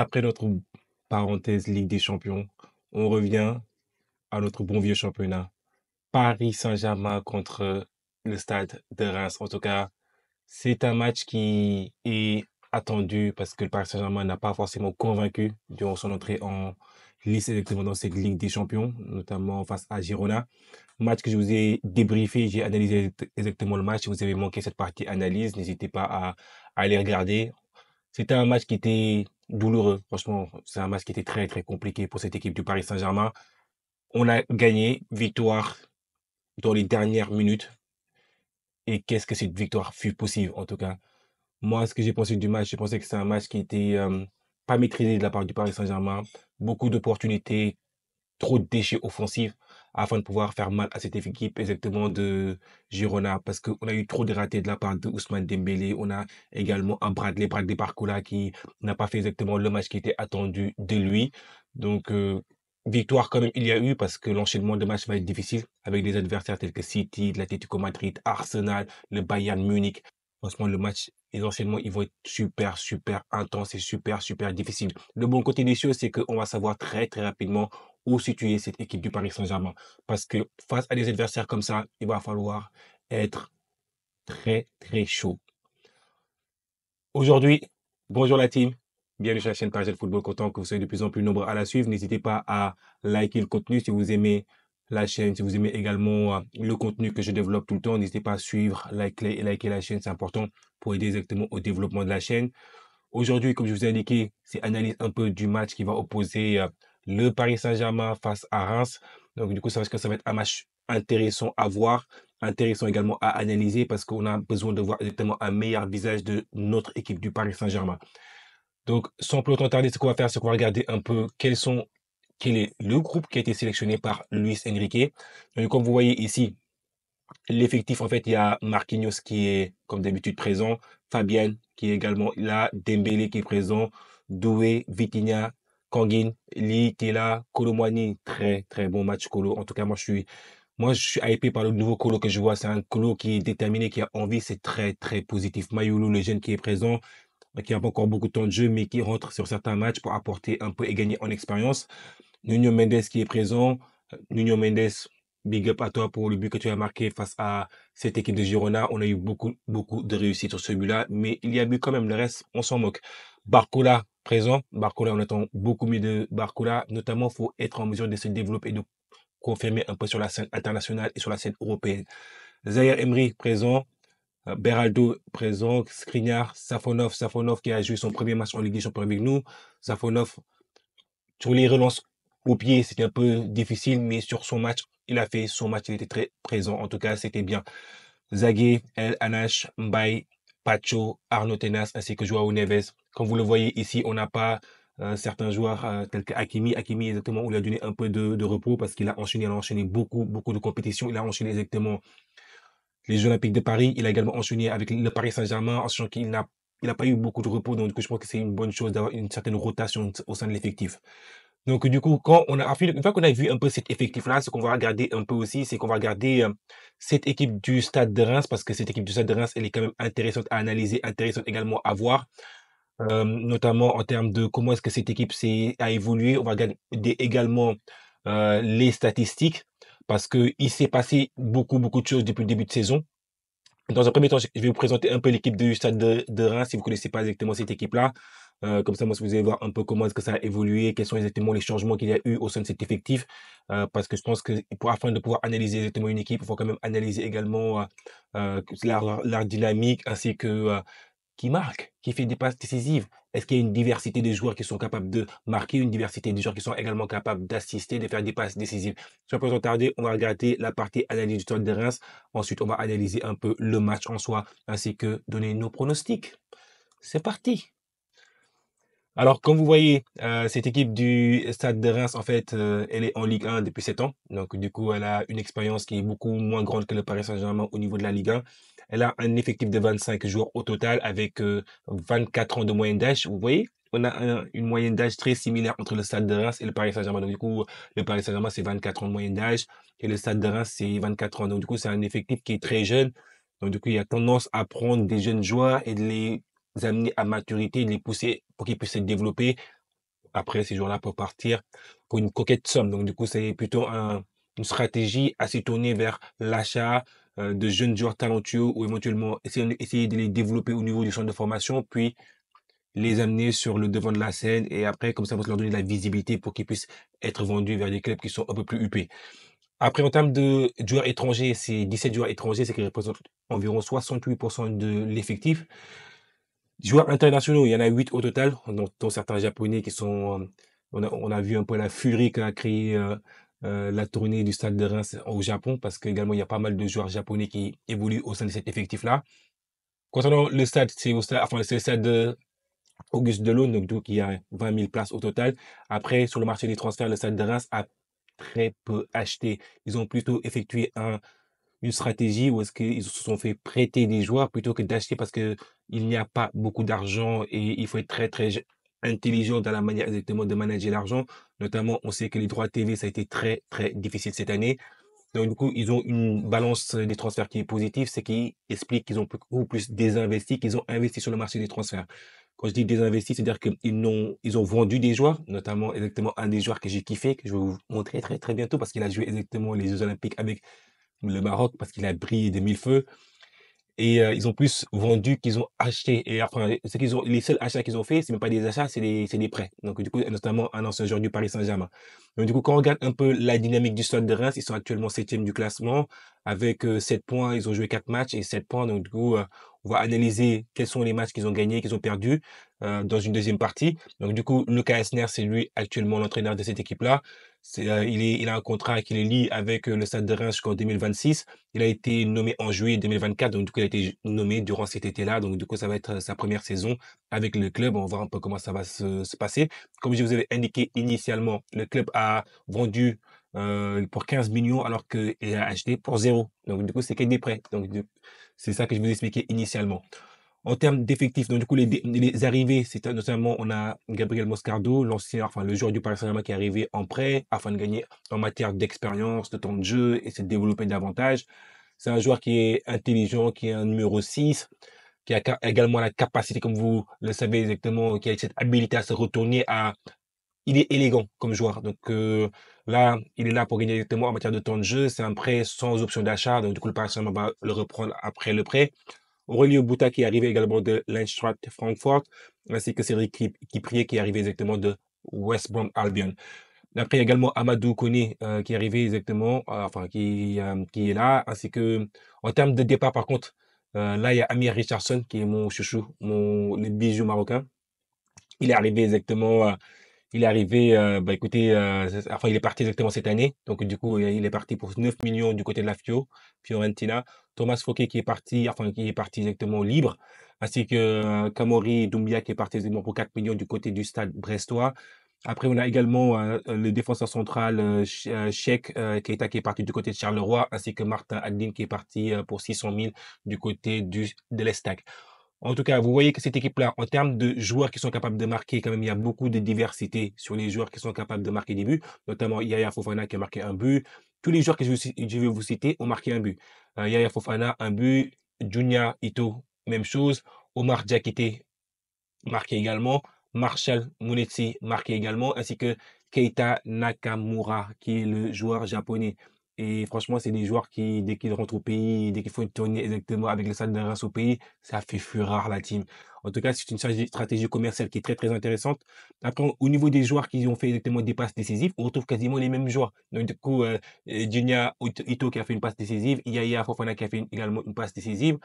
Après notre parenthèse Ligue des Champions, on revient à notre bon vieux championnat. Paris Saint-Germain contre le Stade de Reims. En tout cas, c'est un match qui est attendu parce que le Paris Saint-Germain n'a pas forcément convaincu durant son entrée en lice électement dans cette Ligue des Champions, notamment face à Girona. Match que je vous ai débriefé, j'ai analysé exactement le match. Si vous avez manqué cette partie analyse, n'hésitez pas à aller regarder. C'était un match qui était douloureux. Franchement, c'est un match qui était très, très compliqué pour cette équipe du Paris Saint-Germain. On a gagné, victoire dans les dernières minutes. Et qu'est-ce que cette victoire fut possible, en tout cas. Moi, ce que j'ai pensé du match, j'ai pensé que c'est un match qui était pas maîtrisé de la part du Paris Saint-Germain. Beaucoup d'opportunités, trop de déchets offensifs afin de pouvoir faire mal à cette équipe exactement de Girona parce qu'on a eu trop de ratés de la part de Ousmane Dembélé. On a également un Bradley Barcola qui n'a pas fait exactement le match qui était attendu de lui. Donc, victoire quand même il y a eu parce que l'enchaînement de matchs va être difficile avec des adversaires tels que City, l'Atlético Madrid, Arsenal, le Bayern Munich. Franchement, le match, les enchaînements, ils vont être super, super intenses et super, super difficiles. Le bon côté des choses, c'est qu'on va savoir très, très rapidement où situer cette équipe du Paris Saint-Germain. Parce que face à des adversaires comme ça, il va falloir être très, très chaud. Aujourd'hui, bonjour la team. Bienvenue sur la chaîne Parisienne Football. Content que vous soyez de plus en plus nombreux à la suivre. N'hésitez pas à liker le contenu si vous aimez la chaîne, si vous aimez également le contenu que je développe tout le temps. N'hésitez pas à suivre, liker la chaîne. C'est important pour aider exactement au développement de la chaîne. Aujourd'hui, comme je vous ai indiqué, c'est analyse un peu du match qui va opposer le Paris Saint-Germain face à Reims. Donc, du coup, ça risque que ça va être un match intéressant à voir, intéressant également à analyser parce qu'on a besoin de voir exactement un meilleur visage de notre équipe du Paris Saint-Germain. Donc, sans plus longtemps tarder, ce qu'on va faire, c'est qu'on va regarder un peu quel est le groupe qui a été sélectionné par Luis Enrique. Donc, comme vous voyez ici, l'effectif, en fait, il y a Marquinhos qui est, comme d'habitude, présent. Fabian qui est également là. Dembélé qui est présent. Doué, Vitinha, Kangin, Lee qui est là. Kolo Muani, très, très bon match, Kolo. En tout cas, moi, je suis hypé par le nouveau Kolo que je vois. C'est un Kolo qui est déterminé, qui a envie. C'est très, très positif. Mayulu, le jeune qui est présent, qui n'a pas encore beaucoup de temps de jeu, mais qui rentre sur certains matchs pour apporter un peu et gagner en expérience. Nuno Mendes qui est présent. Nuno Mendes, big up à toi pour le but que tu as marqué face à cette équipe de Girona. On a eu beaucoup, beaucoup de réussite sur celui-là, mais il y a eu quand même le reste, on s'en moque. Barcola présent. Barcola, on attend beaucoup mieux de Barcola. Notamment, il faut être en mesure de se développer et de confirmer un peu sur la scène internationale et sur la scène européenne. Zahir Emery présent. Beraldo présent, Skriniar, Safonov qui a joué son premier match en Ligue des Champions avec nous. Safonov, sur les relances au pied, c'était un peu difficile, mais sur son match, il a fait son match, il était très présent. En tout cas, c'était bien. Zagué, El Anache, Mbaye, Pacho, Arnaud Tenas, ainsi que Joao Neves. Comme vous le voyez ici, on n'a pas certains joueurs tels que Hakimi. Hakimi, exactement, on lui a donné un peu de repos parce qu'il a enchaîné beaucoup, beaucoup de compétitions. Il a enchaîné exactement les Jeux Olympiques de Paris. Il a également enchaîné avec le Paris Saint-Germain, en sachant il n'a pas eu beaucoup de repos. Donc, du coup, je pense que c'est une bonne chose d'avoir une certaine rotation au sein de l'effectif. Donc, du coup, une fois qu'on a vu un peu cet effectif-là, ce qu'on va regarder un peu aussi, c'est qu'on va regarder cette équipe du Stade de Reims, parce que cette équipe du Stade de Reims, elle est quand même intéressante à analyser, intéressante également à voir, notamment en termes de comment est-ce que cette équipe a évolué. On va regarder également les statistiques, parce que il s'est passé beaucoup, beaucoup de choses depuis le début de saison. Dans un premier temps, je vais vous présenter un peu l'équipe du Stade de Reims, si vous connaissez pas exactement cette équipe-là. Comme ça, moi, si vous allez voir un peu comment est-ce que ça a évolué, quels sont exactement les changements qu'il y a eu au sein de cet effectif. Parce que je pense que afin de pouvoir analyser exactement une équipe, il faut quand même analyser également leur dynamique ainsi que qui marque, qui fait des passes décisives. Est-ce qu'il y a une diversité de joueurs qui sont capables de marquer, une diversité de joueurs qui sont également capables d'assister, de faire des passes décisives. Sans plus tarder, on va regarder la partie analyse du Stade de Reims. Ensuite, on va analyser un peu le match en soi, ainsi que donner nos pronostics. C'est parti. Alors, comme vous voyez, cette équipe du Stade de Reims, en fait, elle est en Ligue 1 depuis 7 ans. Donc, du coup, elle a une expérience qui est beaucoup moins grande que le Paris Saint-Germain au niveau de la Ligue 1. Elle a un effectif de 25 joueurs au total avec 24 ans de moyenne d'âge. Vous voyez, on a une moyenne d'âge très similaire entre le Stade de Reims et le Paris Saint-Germain. Donc, du coup, le Paris Saint-Germain, c'est 24 ans de moyenne d'âge et le Stade de Reims, c'est 24 ans. Donc, du coup, c'est un effectif qui est très jeune. Donc, du coup, il y a tendance à prendre des jeunes joueurs et de les amener à maturité, de les pousser pour qu'ils puissent se développer Après, ces joueurs-là peuvent partir pour une coquette somme. Donc, du coup, c'est plutôt une stratégie assez tournée vers l'achat de jeunes joueurs talentueux ou éventuellement essayer de les développer au niveau du centre de formation, puis les amener sur le devant de la scène et après, comme ça, vous leur donner de la visibilité pour qu'ils puissent être vendus vers des clubs qui sont un peu plus huppés. Après, en termes de joueurs étrangers, c'est 17 joueurs étrangers, c'est qui représentent environ 68% de l'effectif. Joueurs internationaux, il y en a 8 au total, dont certains japonais qui sont, on a vu un peu la furie qu'a créé la tournée du stade de Reims au Japon, parce qu'également il y a pas mal de joueurs japonais qui évoluent au sein de cet effectif-là. Concernant le stade, c'est le stade Auguste Delaune, donc il y a 20 000 places au total. Après, sur le marché des transferts, le stade de Reims a très peu acheté. Ils ont plutôt effectué une stratégie où est-ce qu'ils se sont fait prêter des joueurs plutôt que d'acheter parce que il n'y a pas beaucoup d'argent et il faut être très, très intelligent dans la manière exactement de manager l'argent. Notamment, on sait que les droits TV, ça a été très, très difficile cette année. Donc, du coup, ils ont une balance des transferts qui est positive, ce qui explique qu'ils ont beaucoup plus désinvesti, qu'ils ont investi sur le marché des transferts. Quand je dis désinvesti, c'est-à-dire ils ont vendu des joueurs, notamment exactement un des joueurs que j'ai kiffé, que je vais vous montrer très, très bientôt parce qu'il a joué exactement les Jeux Olympiques avec le Maroc parce qu'il a brillé de mille feux. Et ils ont plus vendu qu'ils ont acheté. Et enfin, les seuls achats qu'ils ont fait, c'est même pas des achats, c'est des prêts. Donc, du coup, notamment un ancien joueur du Paris Saint-Germain. Donc, du coup, quand on regarde un peu la dynamique du Stade de Reims, ils sont actuellement septième du classement avec 7 points. Ils ont joué 4 matchs et 7 points. Donc, du coup, on va analyser quels sont les matchs qu'ils ont gagnés, qu'ils ont perdus dans une deuxième partie. Donc, du coup, Lucas Esner, c'est lui actuellement l'entraîneur de cette équipe-là. Il a un contrat qui le lie avec le Stade de Reims jusqu'en 2026. Il a été nommé en juillet 2024, donc du coup, il a été nommé durant cet été-là. Donc, du coup, ça va être sa première saison avec le club. On va voir un peu comment ça va se passer. Comme je vous avais indiqué initialement, le club a vendu pour 15 millions alors qu'il a acheté pour zéro. Donc, du coup, c'est que des prêts. Donc, c'est ça que je vous expliquais initialement. En termes d'effectifs, donc du coup, les arrivées, c'est notamment, on a Gabriel Moscardo, l'ancien, enfin, le joueur du Paris Saint-Germain qui est arrivé en prêt afin de gagner en matière d'expérience, de temps de jeu et se développer davantage. C'est un joueur qui est intelligent, qui est un numéro 6, qui a également la capacité, comme vous le savez exactement, qui a cette habilité à se retourner, il est élégant comme joueur. Donc là, il est là pour gagner exactement en matière de temps de jeu. C'est un prêt sans option d'achat. Donc du coup, le Paris Saint-Germain va le reprendre après le prêt. Aurelio Buta qui est arrivé également de l'Eintracht Francfort, ainsi que Cédric Kiprié qui est arrivé exactement de West Brom Albion. Après, il y a également Amadou Koné qui est arrivé exactement, enfin qui est là, ainsi que en termes de départ par contre, là il y a Amir Richardson qui est mon chouchou, le bijou marocain. Il est arrivé exactement il est arrivé, bah écoutez, enfin, il est parti exactement cette année. Donc, du coup, il est parti pour 9 millions du côté de la Fiorentina. Thomas Fouquet qui est parti, enfin, qui est parti exactement libre. Ainsi que Kamori Doumbia qui est parti exactement pour 4 millions du côté du stade brestois. Après, on a également le défenseur central Cheikh Keita qui est parti du côté de Charleroi, ainsi que Martin Adlin qui est parti pour 600 000 du côté de l'Estac. En tout cas, vous voyez que cette équipe-là, en termes de joueurs qui sont capables de marquer, quand même, il y a beaucoup de diversité sur les joueurs qui sont capables de marquer des buts, notamment Yaya Fofana qui a marqué un but. Tous les joueurs que je vais vous citer ont marqué un but. Yaya Fofana, un but. Junya Ito, même chose. Omar Diakité, marqué également. Marshall Munetsi, marqué également, ainsi que Keita Nakamura, qui est le joueur japonais. Et franchement, c'est des joueurs qui, dès qu'ils rentrent au pays, dès qu'il faut une tournée exactement avec le Stade de Reims au pays, ça fait fureur la team. En tout cas, c'est une stratégie commerciale qui est très, très intéressante. Après, au niveau des joueurs qui ont fait exactement des passes décisives, on retrouve quasiment les mêmes joueurs. Donc, du coup, Junya Ito qui a fait une passe décisive, Yaya Fofana qui a fait également une passe décisive.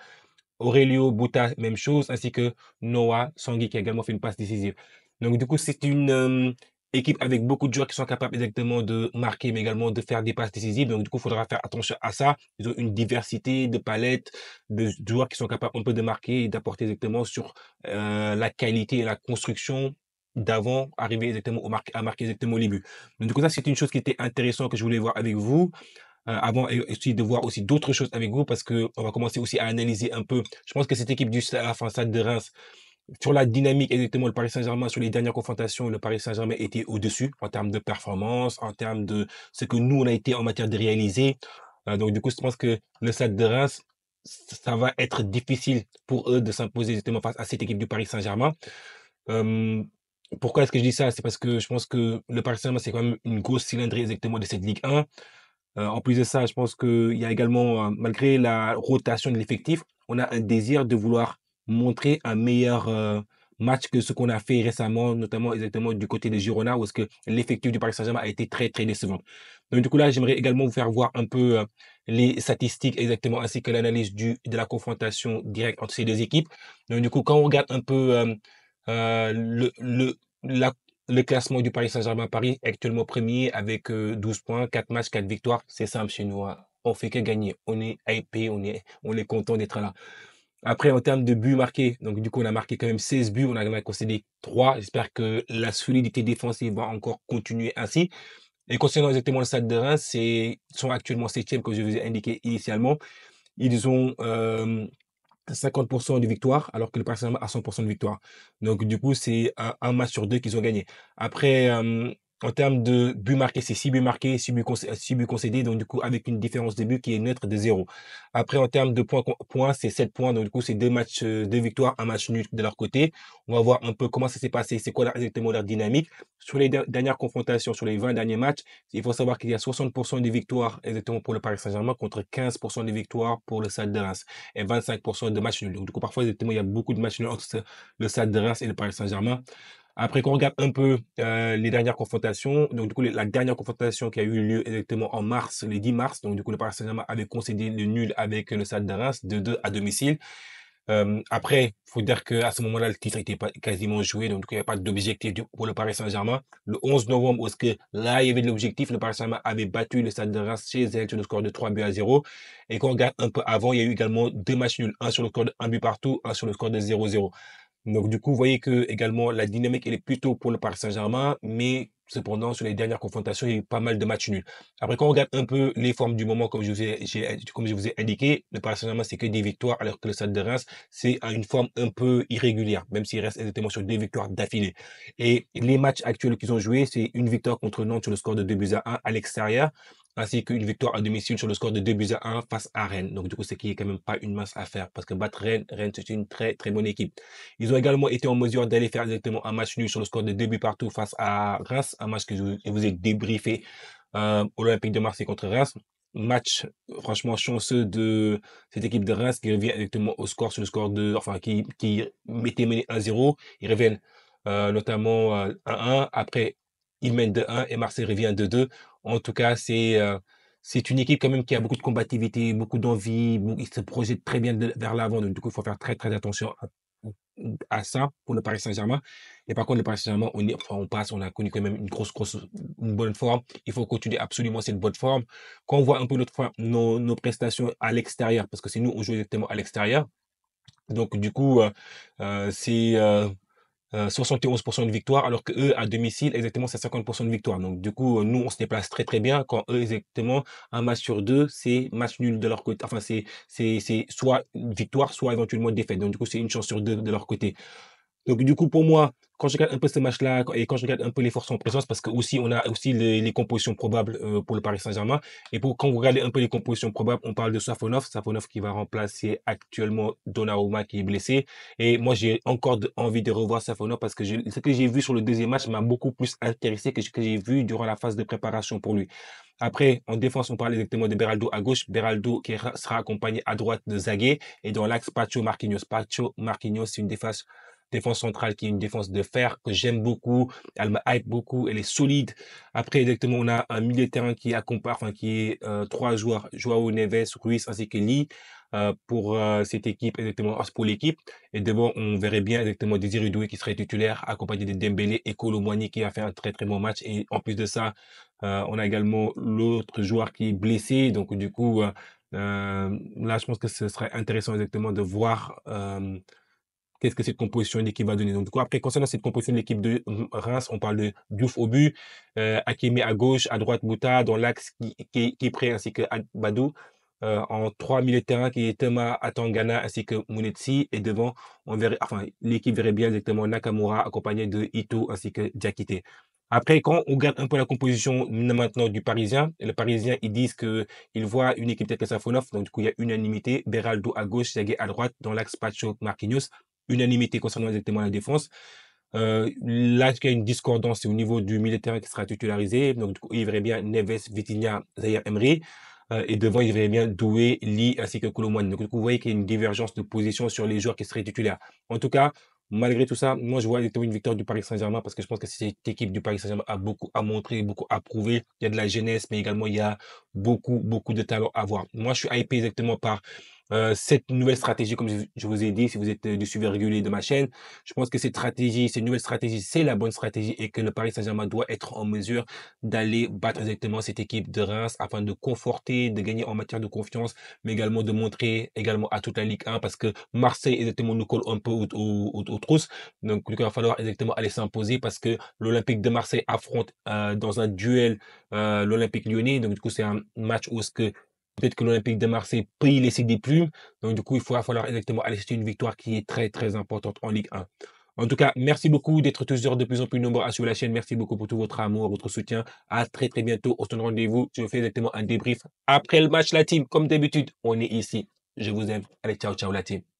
Aurelio Buta, même chose, ainsi que Noah Sangui qui a également fait une passe décisive. Donc du coup, c'est une équipe avec beaucoup de joueurs qui sont capables exactement de marquer, mais également de faire des passes décisives. Donc du coup, il faudra faire attention à ça. Ils ont une diversité de palettes de joueurs qui sont capables un peu de marquer et d'apporter exactement sur la qualité et la construction d'avant arriver exactement à marquer exactement les buts. Donc du coup, ça, c'est une chose qui était intéressante que je voulais voir avec vous avant et aussi de voir aussi d'autres choses avec vous parce que on va commencer aussi à analyser un peu. Je pense que cette équipe du enfin, Stade de Reims, sur la dynamique exactement, le Paris Saint-Germain, sur les dernières confrontations, le Paris Saint-Germain était au-dessus en termes de performance, en termes de ce que nous, on a été en matière de réaliser. Donc, du coup, je pense que le Stade de Reims, ça va être difficile pour eux de s'imposer justement face à cette équipe du Paris Saint-Germain. Euh, Pourquoi est-ce que je dis ça? C'est parce que je pense que le Paris Saint-Germain, c'est quand même une grosse cylindrée exactement de cette Ligue 1. En plus de ça, je pense qu'il y a également, malgré la rotation de l'effectif, on a un désir de vouloir montrer un meilleur, match que ce qu'on a fait récemment, notamment exactement du côté des Girona, où est-ce que l'effectif du Paris Saint-Germain a été très, très décevant. Donc du coup là, j'aimerais également vous faire voir un peu, les statistiques exactement, ainsi que l'analyse de la confrontation directe entre ces 2 équipes. Donc du coup, quand on regarde un peu, la le classement du Paris Saint-Germain, Paris est actuellement premier avec 12 points, 4 matchs, 4 victoires. C'est simple chez nous, hein. On fait que gagner. On est hypé, on est content d'être là. Après, en termes de buts marqués, donc du coup, on a marqué quand même 16 buts, on a concédé 3. J'espère que la solidité défensive va encore continuer ainsi. Et concernant exactement le Stade de Reims, ils sont actuellement septième, comme je vous ai indiqué initialement. Ils ont 50% de victoire, alors que le Paris Saint-Germain a 100% de victoire. Donc, du coup, c'est un match sur deux qu'ils ont gagné. Après, en termes de buts marqués, c'est 6 buts marqués, 6 buts concédés. Donc, du coup, avec une différence de but qui est neutre de 0. Après, en termes de points, c'est 7 points. Donc, du coup, c'est 2 matchs, 2 victoires, un match nul de leur côté. On va voir un peu comment ça s'est passé. C'est quoi exactement leur dynamique. Sur les dernières confrontations, sur les 20 derniers matchs, il faut savoir qu'il y a 60% de victoires exactement pour le Paris Saint-Germain contre 15% de victoires pour le Stade de Reims et 25% de matchs nuls. Donc, du coup, parfois, exactement, il y a beaucoup de matchs nuls entre le Stade de Reims et le Paris Saint-Germain. Après, quand on regarde un peu les dernières confrontations, donc du coup, la dernière confrontation qui a eu lieu exactement en mars, le 10 mars, donc du coup, le Paris Saint-Germain avait concédé le nul avec le Stade de Reims de 2 à domicile. Après, faut dire qu'à ce moment-là, le titre était pas quasiment joué, donc il n'y a pas d'objectif pour le Paris Saint-Germain. Le 11 novembre, où est-ce que là, il y avait de l'objectif, le Paris Saint-Germain avait battu le Stade de Reims chez elle sur le score de 3 buts à 0. Et quand on regarde un peu avant, il y a eu également 2 matchs nuls, un sur le score de 1 but partout, un sur le score de 0-0. Donc, du coup, vous voyez que également la dynamique, elle est plutôt pour le Paris Saint-Germain, mais cependant, sur les dernières confrontations, il y a eu pas mal de matchs nuls. Après, quand on regarde un peu les formes du moment, comme je vous ai indiqué, le Paris Saint-Germain, c'est que des victoires, alors que le Stade de Reims, c'est à une forme un peu irrégulière, même s'il reste exactement sur 2 victoires d'affilée. Et les matchs actuels qu'ils ont joués, c'est une victoire contre Nantes sur le score de 2 buts à 1 à l'extérieur, ainsi qu'une victoire à domicile sur le score de 2 buts à 1 face à Rennes. Donc, du coup, c'est qui est quand même pas une mince affaire, parce que battre Rennes, c'est une très, très bonne équipe. Ils ont également été en mesure d'aller faire directement un match nul sur le score de 2 buts partout face à Reims, un match que je vous ai débriefé, Olympique de Marseille contre Reims. Match franchement chanceux de cette équipe de Reims qui revient directement au score sur le score enfin qui mettait mené 1-0. Ils reviennent notamment 1-1. Après, ils mènent 2-1 et Marseille revient 2-2. En tout cas, c'est une équipe quand même qui a beaucoup de combativité, beaucoup d'envie, ils se projettent très bien vers l'avant. Donc, du coup, il faut faire très, très attention à ça pour le Paris Saint-Germain. Et par contre, le Paris Saint-Germain, on passe, on a connu quand même une une bonne forme. Il faut continuer absolument cette bonne forme. Quand on voit un peu nos prestations à l'extérieur, parce que c'est nous, on joue exactement à l'extérieur. Donc, du coup, c'est 71% de victoire, alors que eux à domicile, exactement, c'est 50% de victoire. Donc, du coup, nous, on se déplace très, très bien. Quand eux, exactement, un match sur deux, c'est match nul de leur côté. Enfin, c'est soit une victoire, soit éventuellement une défaite. Donc, du coup, c'est une chance sur deux de leur côté. Donc, du coup, pour moi, quand je regarde un peu ce match-là et quand je regarde un peu les forces en présence, parce que aussi, on a aussi les compositions probables pour le Paris Saint-Germain. Et quand vous regardez un peu les compositions probables, on parle de Safonov qui va remplacer actuellement Donnarumma qui est blessé. Et moi, j'ai encore envie de revoir Safonov parce que ce que j'ai vu sur le deuxième match m'a beaucoup plus intéressé que ce que j'ai vu durant la phase de préparation pour lui. Après, en défense, on parle exactement de Beraldo à gauche, Beraldo qui sera accompagné à droite de Zaguet et dans l'axe Pacho Marquinhos. Pacho Marquinhos, c'est une défense centrale qui est une défense de fer que j'aime beaucoup. Elle me hype beaucoup. Elle est solide. Après, exactement, on a un milieu de terrain qui est 3 joueurs, Joao Neves, Ruiz ainsi que Lee. Pour cette équipe, exactement, pour l'équipe. Et devant, on verrait bien exactement Désiré Doué qui serait titulaire, accompagné de Dembélé et Kolo Muani qui a fait un très très bon match. Et en plus de ça, on a également l'autre joueur qui est blessé. Donc du coup, là, je pense que ce serait intéressant exactement de voir qu'est-ce que cette composition d'équipe va donner. Donc du coup, après, concernant cette composition de l'équipe de Reims, on parle de Diouf au but, Hakimi à gauche, à droite Mouta, dans l'axe qui est prêt, ainsi que Badou. En 3 milieux de terrain qui est Thomas Atangana ainsi que Mounetsi. Et devant, l'équipe verrait bien exactement Nakamura accompagné de Ito ainsi que Diakité. Après, quand on regarde un peu la composition maintenant du Parisien, le Parisien, ils disent que ils voient une équipe telle que Safonov, donc du coup, il y a unanimité. Beraldo à gauche, Zaguet à droite, dans l'axe Pacho Marquinhos. Unanimité concernant exactement la défense. Là, il y a une discordance, c'est au niveau du milieu de terrain qui sera titularisé. Donc, du coup, il verrait bien Neves, Vitinha, Zaïre Emery. Et devant, il verrait bien Doué, Lee ainsi que Kolo Muani. Donc, du coup, vous voyez qu'il y a une divergence de position sur les joueurs qui seraient titulaires. En tout cas, malgré tout ça, moi, je vois directement une victoire du Paris Saint-Germain parce que je pense que cette équipe du Paris Saint-Germain a beaucoup à montrer, beaucoup à prouver. Il y a de la jeunesse, mais également, il y a beaucoup de talent à voir. Moi, je suis hypé exactement par cette nouvelle stratégie, comme je vous ai dit, si vous êtes du suivi régulier de ma chaîne. Je pense que cette stratégie, cette nouvelle stratégie, c'est la bonne stratégie et que le Paris Saint-Germain doit être en mesure d'aller battre exactement cette équipe de Reims afin de conforter, de gagner en matière de confiance, mais également de montrer également à toute la Ligue 1 parce que Marseille exactement nous colle un peu aux trousses. Donc, il va falloir exactement aller s'imposer parce que l'Olympique de Marseille affronte dans un duel l'Olympique lyonnais. Donc, du coup, c'est un match où ce que peut-être que l'Olympique de Marseille peut y laisser des plumes. Donc, du coup, va falloir exactement aller chercher une victoire qui est très importante en Ligue 1. En tout cas, merci beaucoup d'être toujours de plus en plus nombreux à suivre la chaîne. Merci beaucoup pour tout votre amour, votre soutien. À très bientôt. On se donne rendez-vous. Je fais exactement un débrief après le match, la team. Comme d'habitude, on est ici. Je vous aime. Allez, ciao la team.